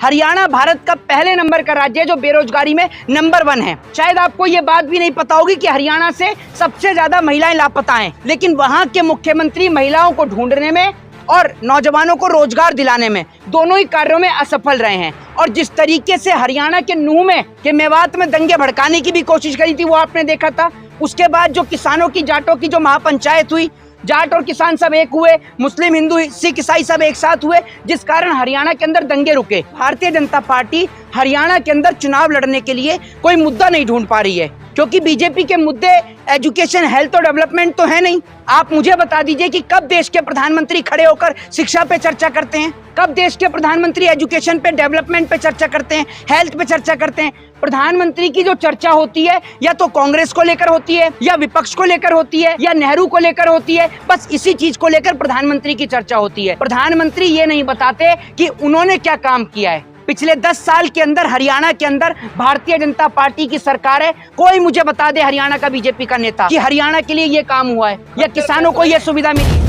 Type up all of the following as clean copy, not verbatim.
हरियाणा भारत का पहले नंबर का राज्य है जो बेरोजगारी में नंबर 1 है। शायद आपको ये बात भी नहीं पता होगी कि हरियाणा से सबसे ज्यादा महिलाएं लापता हैं, लेकिन वहां के मुख्यमंत्री महिलाओं को ढूंढने में और नौजवानों को रोजगार दिलाने में दोनों ही कार्यों में असफल रहे हैं। और जिस तरीके से हरियाणा के नूह में के मेवात में दंगे भड़काने की भी कोशिश करी थी वो आपने देखा था। उसके बाद जो किसानों की जाटों की जो महापंचायत हुई, जाट और किसान सब एक हुए, मुस्लिम हिंदू सिख ईसाई सब एक साथ हुए, जिस कारण हरियाणा के अंदर दंगे रुके। भारतीय जनता पार्टी हरियाणा के अंदर चुनाव लड़ने के लिए कोई मुद्दा नहीं ढूंढ पा रही है, क्योंकि बीजेपी के मुद्दे एजुकेशन, हेल्थ और डेवलपमेंट तो है नहीं। आप मुझे बता दीजिए कि कब देश के प्रधानमंत्री खड़े होकर शिक्षा पे चर्चा करते हैं, कब देश के प्रधानमंत्री एजुकेशन पे, डेवलपमेंट पे चर्चा करते हैं, हेल्थ पे चर्चा करते हैं। प्रधानमंत्री की जो चर्चा होती है या तो कांग्रेस को लेकर होती है, या विपक्ष को लेकर होती है, या नेहरू को लेकर होती है। बस इसी चीज को लेकर प्रधानमंत्री की चर्चा होती है। प्रधानमंत्री ये नहीं बताते कि उन्होंने क्या काम किया है। पिछले 10 साल के अंदर हरियाणा के अंदर भारतीय जनता पार्टी की सरकार है। कोई मुझे बता दे हरियाणा का बीजेपी का नेता कि हरियाणा के लिए ये काम हुआ है या किसानों को ये सुविधा मिली।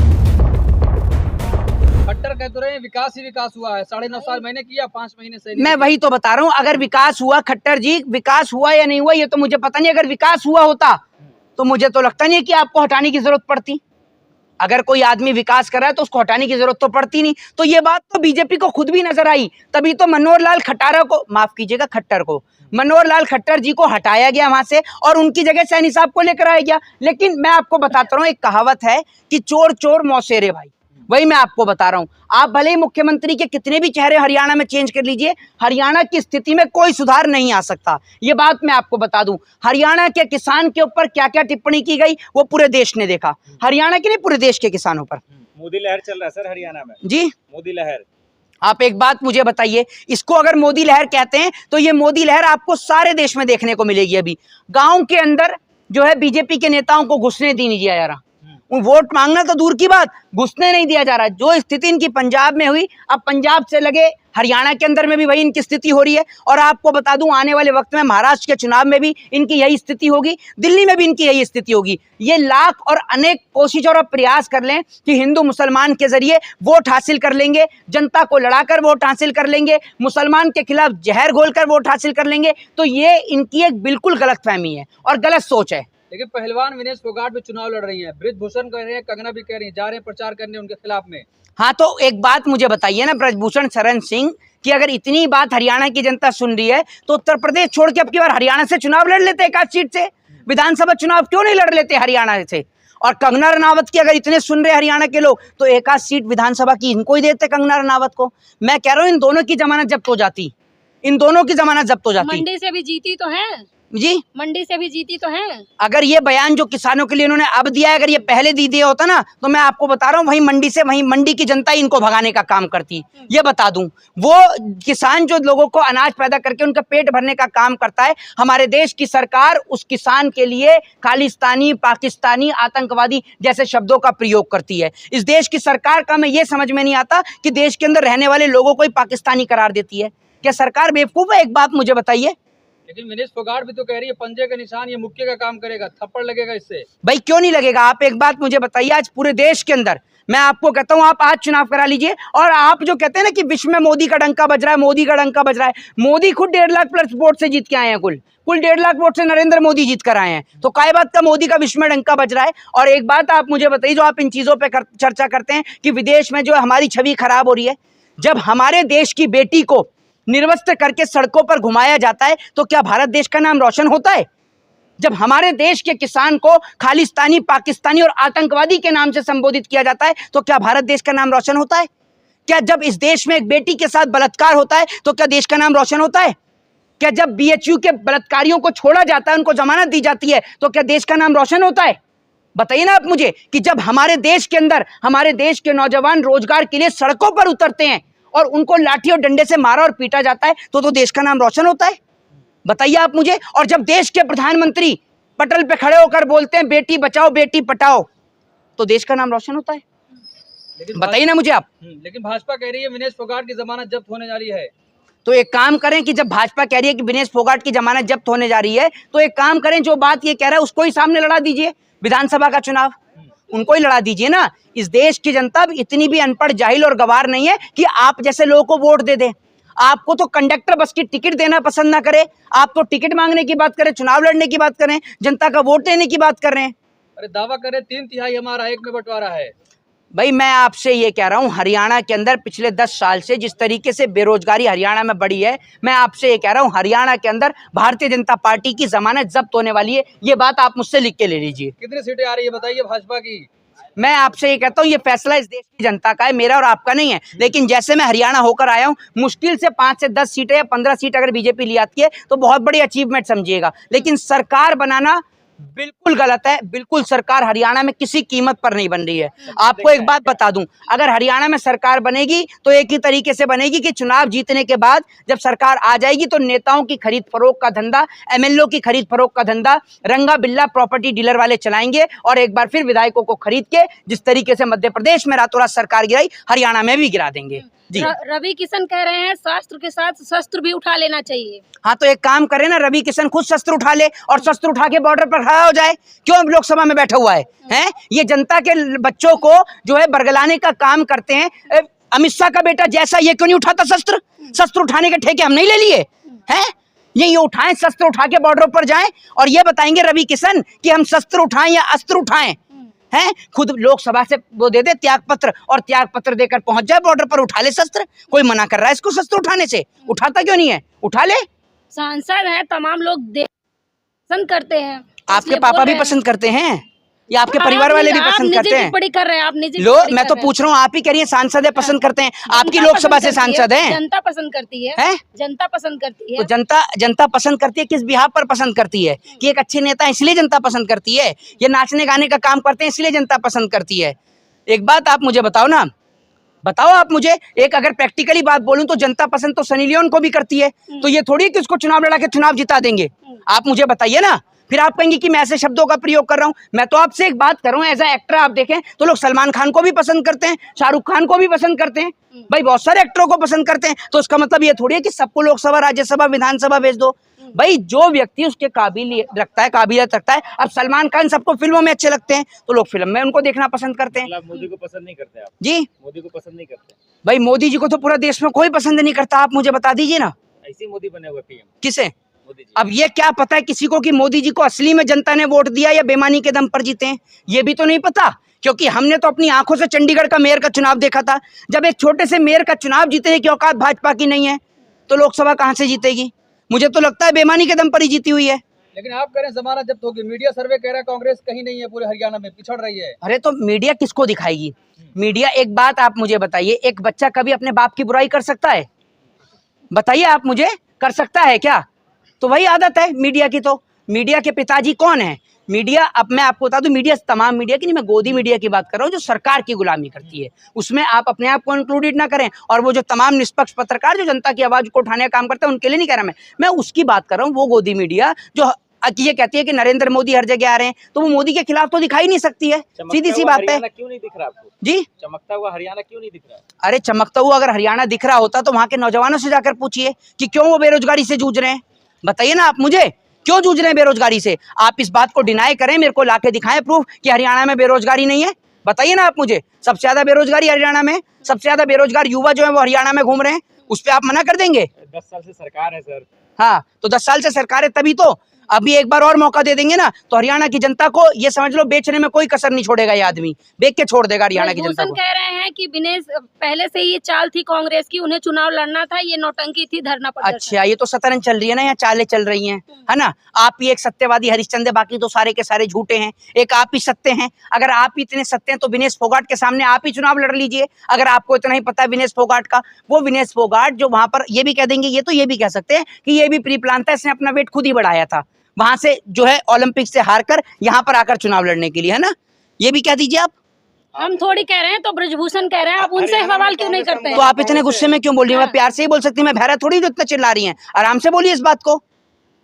खट्टर कह तो रहे हैं विकास ही विकास हुआ है, 9.5 साल मैंने किया, 5 महीने से मैं वही तो बता रहा हूँ। अगर विकास हुआ, खट्टर जी, विकास हुआ या नहीं हुआ ये तो मुझे पता नहीं। अगर विकास हुआ होता तो मुझे तो लगता नहीं कि आपको हटाने की जरूरत पड़ती। अगर कोई आदमी विकास कर रहा है तो उसको हटाने की जरूरत तो पड़ती नहीं। तो ये बात तो बीजेपी को खुद भी नजर आई, तभी तो मनोहर लाल खट्टर को, माफ कीजिएगा, खट्टर को, मनोहर लाल खट्टर जी को हटाया गया वहां से और उनकी जगह सैनी साहब को लेकर आया गया। लेकिन मैं आपको बताता रहा हूँ, एक कहावत है कि चोर चोर मौसेरे भाई, वही मैं आपको बता रहा हूं। आप भले ही मुख्यमंत्री के कितने भी चेहरे हरियाणा में चेंज कर लीजिए, हरियाणा की स्थिति में कोई सुधार नहीं आ सकता। ये बात मैं आपको बता दूं। हरियाणा के किसान के ऊपर क्या क्या टिप्पणी की गई वो पूरे देश ने देखा। हरियाणा के नहीं, पूरे देश के किसानों पर मोदी लहर चल रहा है सर हरियाणा में। जी, मोदी लहर। आप एक बात मुझे बताइए, इसको अगर मोदी लहर कहते हैं तो ये मोदी लहर आपको सारे देश में देखने को मिलेगी। अभी गांव के अंदर जो है बीजेपी के नेताओं को घुसने नहीं दिया जा रहा। वोट मांगना तो दूर की बात, घुसने नहीं दिया जा रहा। जो स्थिति इनकी पंजाब में हुई, अब पंजाब से लगे हरियाणा के अंदर में भी वही इनकी स्थिति हो रही है। और आपको बता दूं, आने वाले वक्त में महाराष्ट्र के चुनाव में भी इनकी यही स्थिति होगी, दिल्ली में भी इनकी यही स्थिति होगी। ये लाख और अनेक कोशिश और प्रयास कर लें कि हिंदू मुसलमान के जरिए वोट हासिल कर लेंगे, जनता को लड़ाकर वोट हासिल कर लेंगे, मुसलमान के खिलाफ जहर घोलकर वोट हासिल कर लेंगे, तो ये इनकी एक बिल्कुल गलतफहमी है और गलत सोच है। लेकिन पहलवान विनेश फोगाट भी चुनाव लड़ रही हैं, बृजभूषण कह रहे हैं, कंगना भी कह रही हैं, जा रहे हैं प्रचार करने उनके खिलाफ में। हाँ, तो एक बात मुझे बताइए ना बृजभूषण शरण सिंह कि अगर इतनी बात हरियाणा की जनता सुन रही है तो उत्तर प्रदेश छोड़ के अब की बार हरियाणा से चुनाव लड़ लेते, एक आध सीट से विधानसभा चुनाव क्यों नहीं लड़ लेते हरियाणा से। और कंगना रनावत की अगर इतने सुन रहे हरियाणा के लोग तो एक आध सीट विधानसभा की इनको ही देते, कंगना रनावत को। मैं कह रहा हूँ इन दोनों की जमानत जब्त हो जाती, इन दोनों की जमानत जब्त हो जाती। मंडी से भी जीती तो है जी, मंडी से भी जीती तो है। अगर ये बयान जो किसानों के लिए उन्होंने अब दिया है, अगर ये पहले दी दिया होता ना तो मैं आपको बता रहा हूँ वहीं मंडी से, वहीं मंडी की जनता ही इनको भगाने का काम करती। ये बता दूं, वो किसान जो लोगों को अनाज पैदा करके उनका पेट भरने का काम करता है, हमारे देश की सरकार उस किसान के लिए खालिस्तानी, पाकिस्तानी, आतंकवादी जैसे शब्दों का प्रयोग करती है। इस देश की सरकार का मैं ये समझ में नहीं आता कि देश के अंदर रहने वाले लोगों को ही पाकिस्तानी करार देती है। क्या सरकार बेवकूफ है? एक बात मुझे बताइए। लेकिन विनेश फोगाट भी तो कह रही है पंजे का निशान ये मुक्के का काम करेगा, थप्पड़ लगेगा इससे। भाई क्यों नहीं लगेगा? आप एक बात मुझे बताइए, आज पूरे देश के अंदर मैं आपको कहता हूं, आप आज चुनाव करा लीजिए और आप जो कहते हैं ना कि विश्व में मोदी का डंका बज रहा है, मोदी का डंका बज रहा है, मोदी खुद 1.5 लाख प्लस वोट से जीत के आए हैं। कुल 1.5 लाख वोट से नरेंद्र मोदी जीत कर आए हैं। तो काय बात का मोदी का विश्व में डंका बज रहा है? और एक बात आप मुझे बताइए, जो आप इन चीजों पर चर्चा करते हैं कि विदेश में जो हमारी छवि खराब हो रही है, जब हमारे देश की बेटी को निर्वस्त्र करके सड़कों पर घुमाया जाता है तो क्या भारत देश का नाम रोशन होता है? जब हमारे देश के किसान को खालिस्तानी, पाकिस्तानी और आतंकवादी के नाम से संबोधित किया जाता है तो क्या भारत देश का नाम रोशन होता है? क्या जब इस देश में एक बेटी के साथ बलात्कार होता है तो क्या देश का नाम रोशन होता है? क्या जब BHU के बलात्कारियों को छोड़ा जाता है, उनको जमानत दी जाती है, तो क्या देश का नाम रोशन होता है? बताइए ना आप मुझे कि जब हमारे देश के अंदर हमारे देश के नौजवान रोजगार के लिए सड़कों पर उतरते हैं और उनको लाठी और डंडे से मारा और पीटा जाता है तो देश का नाम रोशन होता है? बताइए आप मुझे। और जब देश के प्रधानमंत्री पटल पे खड़े होकर बोलते हैं बेटी बचाओ बेटी पटाओ तो देश का नाम रोशन होता है? बताइए ना मुझे आप। लेकिन भाजपा कह रही है विनेश फोगाट की जमानत जब्त होने जा रही है। तो एक काम करें कि जब भाजपा कह रही है कि विनेश फोगाट की जमानत जब्त होने जा रही है तो एक काम करें, जो बात ये कह रहा है उसको ही सामने लड़ा दीजिए, विधानसभा का चुनाव उनको ही लड़ा दीजिए ना। इस देश की जनता इतनी भी अनपढ़, जाहिल और गवार नहीं है कि आप जैसे लोगों को वोट दे दे। आपको तो कंडक्टर बस की टिकट देना पसंद ना करे, आप तो टिकट मांगने की बात करें, चुनाव लड़ने की बात करें, जनता का वोट लेने की बात कर रहे हैं। अरे दावा करें 3/3 हमारा, 1 में बंटवारा है। भाई मैं आपसे ये कह रहा हूं, हरियाणा के अंदर पिछले 10 साल से जिस तरीके से बेरोजगारी हरियाणा में बढ़ी है, मैं आपसे ये कह रहा हूं हरियाणा के अंदर भारतीय जनता पार्टी की जमानत जब्त होने वाली है। ये बात आप मुझसे लिख के ले लीजिए। कितनी सीटें आ रही है बताइए भाजपा की? मैं आपसे ये कहता हूँ, ये फैसला इस देश की जनता का है, मेरा और आपका नहीं है। लेकिन जैसे मैं हरियाणा होकर आया हूँ, मुश्किल से 5 से 10 सीटें या 15 सीट अगर बीजेपी ले आती है तो बहुत बड़ी अचीवमेंट समझिएगा। लेकिन सरकार बनाना बिल्कुल गलत है। बिल्कुल सरकार हरियाणा में किसी कीमत पर नहीं बन रही है। आपको एक बात बता दूं, अगर हरियाणा में सरकार बनेगी तो एक ही तरीके से बनेगी कि चुनाव जीतने के बाद जब सरकार आ जाएगी तो नेताओं की खरीद फरोख्त का धंधा, एमएलए की खरीद फरोख्त का धंधा रंगा बिल्ला प्रॉपर्टी डीलर वाले चलाएंगे और एक बार फिर विधायकों को खरीद के जिस तरीके से मध्य प्रदेश में रातों रात सरकार गिराई, हरियाणा में भी गिरा देंगे। जी रवि किशन कह रहे हैं शास्त्र के साथ शस्त्र भी उठा लेना चाहिए। हाँ, तो एक काम करे ना, रवि किशन खुद शस्त्र उठा ले और शस्त्र उठा के बॉर्डर पर खड़ा हो जाए। क्यों लोकसभा में बैठा हुआ है? हैं? ये जनता के बच्चों को जो है बरगलाने का काम करते हैं। अमित शाह का बेटा जैसा ये क्यों नहीं उठाता शस्त्र? शस्त्र उठाने के ठेके हम नहीं ले लिए हैं? ये उठाएं, शस्त्र उठा के बॉर्डर पर जाएं और ये बताएंगे रवि किशन कि हम शस्त्र उठाएं या अस्त्र उठाएं। हैं? खुद लोकसभा से वो दे दे त्याग पत्र और त्याग पत्र देकर पहुंच जाए बॉर्डर पर, उठा ले शस्त्र। कोई मना कर रहा है इसको शस्त्र उठाने से? उठाता क्यों नहीं है? उठा ले। सांसद है, तमाम लोग पसंद करते हैं। आपके पापा भी पसंद करते हैं या आपके परिवार वाले भी पसंद करते हैं? टिप्पणी कर रहे हैं आप, निजी लो, मैं तो पूछ रहा हूँ, आप ही कह रही हैं सांसद है पसंद करते हैं। आपकी लोकसभा से सांसद हैं। जनता पसंद करती है, हैं? जनता पसंद करती है। तो जनता पसंद करती है, किस बिहार पर पसंद करती है? कि एक अच्छे नेता इसलिए जनता पसंद करती है? ये नाचने गाने का काम करते हैं इसलिए जनता पसंद करती है? एक बात आप मुझे बताओ ना, बताओ आप मुझे, एक अगर प्रैक्टिकली बात बोलूं तो जनता पसंद तो सनी लियोन को भी करती है। तो ये थोड़ी कि उसको चुनाव लड़ा के चुनाव जिता देंगे। आप मुझे बताइए ना, फिर आप कहेंगे कि मैं ऐसे शब्दों का प्रयोग कर रहा हूं। मैं तो आपसे एक बात कर रहा हूं, एज ए एक्टर आप देखें तो लोग सलमान खान को भी पसंद करते हैं, शाहरुख खान को भी पसंद करते हैं, भाई बहुत सारे एक्टरों को पसंद करते हैं। तो उसका मतलब ये थोड़ी है कि सबको लोकसभा, राज्यसभा, विधानसभा भेज दो। भाई जो व्यक्ति उसके काबिलियत रखता है। अब सलमान खान सबको फिल्मों में अच्छे लगते हैं तो लोग फिल्म में उनको देखना पसंद करते हैं। मोदी को पसंद नहीं करते आप? जी, मोदी को पसंद नहीं करते? भाई मोदी जी को तो पूरा देश में कोई पसंद नहीं करता। आप मुझे बता दीजिए ना, ऐसे मोदी बने हुए पीएम? किसे? मोदी जी। अब ये क्या पता है किसी को कि मोदी जी को असली में जनता ने वोट दिया या बेमानी के दम पर जीते हैं? ये भी तो नहीं पता, क्योंकि हमने तो अपनी आंखों से चंडीगढ़ का मेयर का चुनाव देखा था। जब एक छोटे से मेयर का चुनाव जीतने की औकात भाजपा की नहीं है तो लोकसभा कहां से जीतेगी? मुझे तो लगता है बेमानी के दम पर ही जीती हुई है। लेकिन आप कह रहे हैं जमानत जब्त होगी, मीडिया सर्वे कह रहा है कांग्रेस कहीं नहीं है, पूरे हरियाणा में पिछड़ रही है। अरे तो मीडिया किसको दिखाएगी? मीडिया, एक बात आप मुझे बताइए, एक बच्चा कभी अपने बाप की बुराई कर सकता है? बताइए आप मुझे, कर सकता है क्या? तो वही आदत है मीडिया की। तो मीडिया के पिताजी कौन है? मीडिया, अब मैं आपको बता दूं, मीडिया तमाम मीडिया की नहीं, मैं गोदी मीडिया की बात कर रहा हूँ जो सरकार की गुलामी करती है। उसमें आप अपने आप को इंक्लूडेड ना करें। और वो जो तमाम निष्पक्ष पत्रकार जो जनता की आवाज को उठाने का काम करते हैं उनके लिए नहीं कह रहा मैं उसकी बात कर रहा हूँ। वो गोदी मीडिया जो ये कहती है कि नरेंद्र मोदी हर जगह आ रहे हैं, तो वो मोदी के खिलाफ तो दिखाई नहीं सकती है। सीधी सी बात है। क्यों नहीं दिख रहा आपको? जी, चमकता हुआ हरियाणा क्यों नहीं दिख रहा? अरे चमकता हुआ अगर हरियाणा दिख रहा होता तो वहां के नौजवानों से जाकर पूछिए कि क्यों वो बेरोजगारी से जूझ रहे हैं। बताइए ना आप मुझे, क्यों जूझ रहे हैं बेरोजगारी से? आप इस बात को डिनाई करें, मेरे को लाके दिखाएं प्रूफ कि हरियाणा में बेरोजगारी नहीं है। बताइए ना आप मुझे, सबसे ज्यादा बेरोजगारी हरियाणा में, सबसे ज्यादा बेरोजगार युवा जो है वो हरियाणा में घूम रहे हैं, उस पर आप मना कर देंगे? 10 साल से सरकार है सर। हाँ, तो 10 साल से सरकार है, तभी तो अभी एक बार और मौका दे देंगे ना तो हरियाणा की जनता को ये समझ लो बेचने में कोई कसर नहीं छोड़ेगा। ये आदमी बेच के छोड़ देगा हरियाणा की जनता को। कह रहे हैं कि विनेश पहले से ये चाल थी कांग्रेस की, उन्हें चुनाव लड़ना था, ये नौटंकी थी, धरना प्रदर्शन। अच्छा, ये तो शतरंज चल रही है ना, यहाँ चालें चल रही हैं, है ना। आप ही एक सत्यवादी हरिश्चंद्र, बाकी तो सारे के सारे झूठे हैं। एक आप ही सत्य हैं। अगर आप ही इतने सत्य हैं तो विनेश फोगाट के सामने आप ही चुनाव लड़ लीजिए। अगर आपको इतना ही पता है विनेश फोगाट का, वो विनेश फोगाट जो वहां पर ये भी कह देंगे, ये तो ये भी कह सकते हैं कि ये भी प्री प्लान था, इसने अपना वेट खुद ही बढ़ाया था वहां से जो है ओलंपिक से हारकर यहाँ पर आकर चुनाव लड़ने के लिए, है ना। ये भी कह दीजिए आप। हम थोड़ी कह रहे हैं तो ब्रजभूषण कह रहे हैं, आप उनसे सवाल क्यों नहीं करते हैं? तो आप इतने गुस्से में क्यों बोल रही हैं? मैं प्यार से ही बोल सकती हूँ, मैं बहरा थोड़ी जो इतना चिल्ला रही हैं। आराम से बोलिए इस बात को।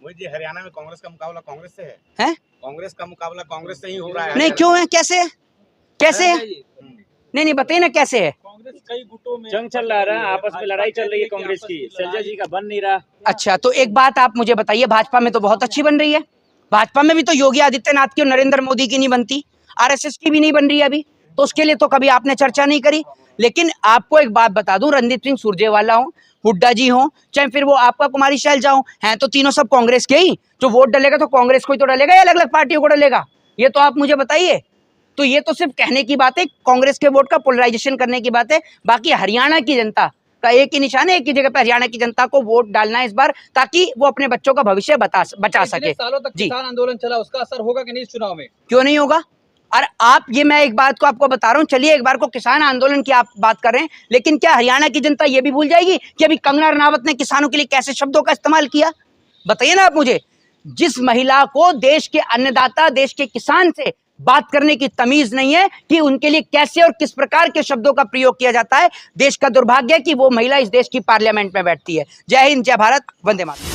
जी, हरियाणा में कांग्रेस का मुकाबला कांग्रेस से है? कांग्रेस का मुकाबला कांग्रेस से ही हो रहा है। नहीं, क्यों है? कैसे है? कैसे है? नहीं बताइए ना कैसे है? कांग्रेस कई गुटों में जंग चल रहा है, आपस में लड़ाई चल रही है कांग्रेस की। संजय जी का बन नहीं रहा। अच्छा, तो एक बात आप मुझे बताइए, भाजपा में तो बहुत अच्छी बन रही है। भाजपा में भी तो योगी आदित्यनाथ की और नरेंद्र मोदी की नहीं बनती, आरएसएस की भी नहीं बन रही है अभी। तो उसके लिए तो कभी आपने चर्चा नहीं करी। लेकिन आपको एक बात बता दूं, रणदीप सिंह सुरजेवाला हो, हुड्डा जी हो, चाहे फिर वो आपका कुमारी शैलजा हो, हैं तो तीनों सब कांग्रेस के ही। जो वोट डलेगा तो कांग्रेस को ही तो डलेगा या अलग अलग पार्टियों को डलेगा, ये तो आप मुझे बताइए। तो ये तो सिर्फ कहने की बात है, कांग्रेस के वोट का पोलराइजेशन करने की बात है। बाकी हरियाणा की जनता का एक ही निशान है, एक ही जगह पर हरियाणा की जनता को वोट डालना है इस बार, ताकि वो अपने बच्चों का भविष्य बचा इतने सके। सालों तक जी, किसान आंदोलन चला, उसका असर होगा कि नहीं इस चुनाव में? क्यों नहीं होगा। और आप ये, मैं एक बात को आपको बता रहा हूं, चलिए एक बार को किसान आंदोलन की आप बात कर रहे हैं, लेकिन क्या हरियाणा की जनता ये भी भूल जाएगी कि अभी कंगना रनावत ने किसानों के लिए कैसे शब्दों का इस्तेमाल किया? बताइए ना आप मुझे। जिस महिला को देश के अन्नदाता, देश के किसान से बात करने की तमीज नहीं है कि उनके लिए कैसे और किस प्रकार के शब्दों का प्रयोग किया जाता है, देश का दुर्भाग्य है कि वो महिला इस देश की पार्लियामेंट में बैठती है। जय हिंद, जय भारत, वंदे मातरम।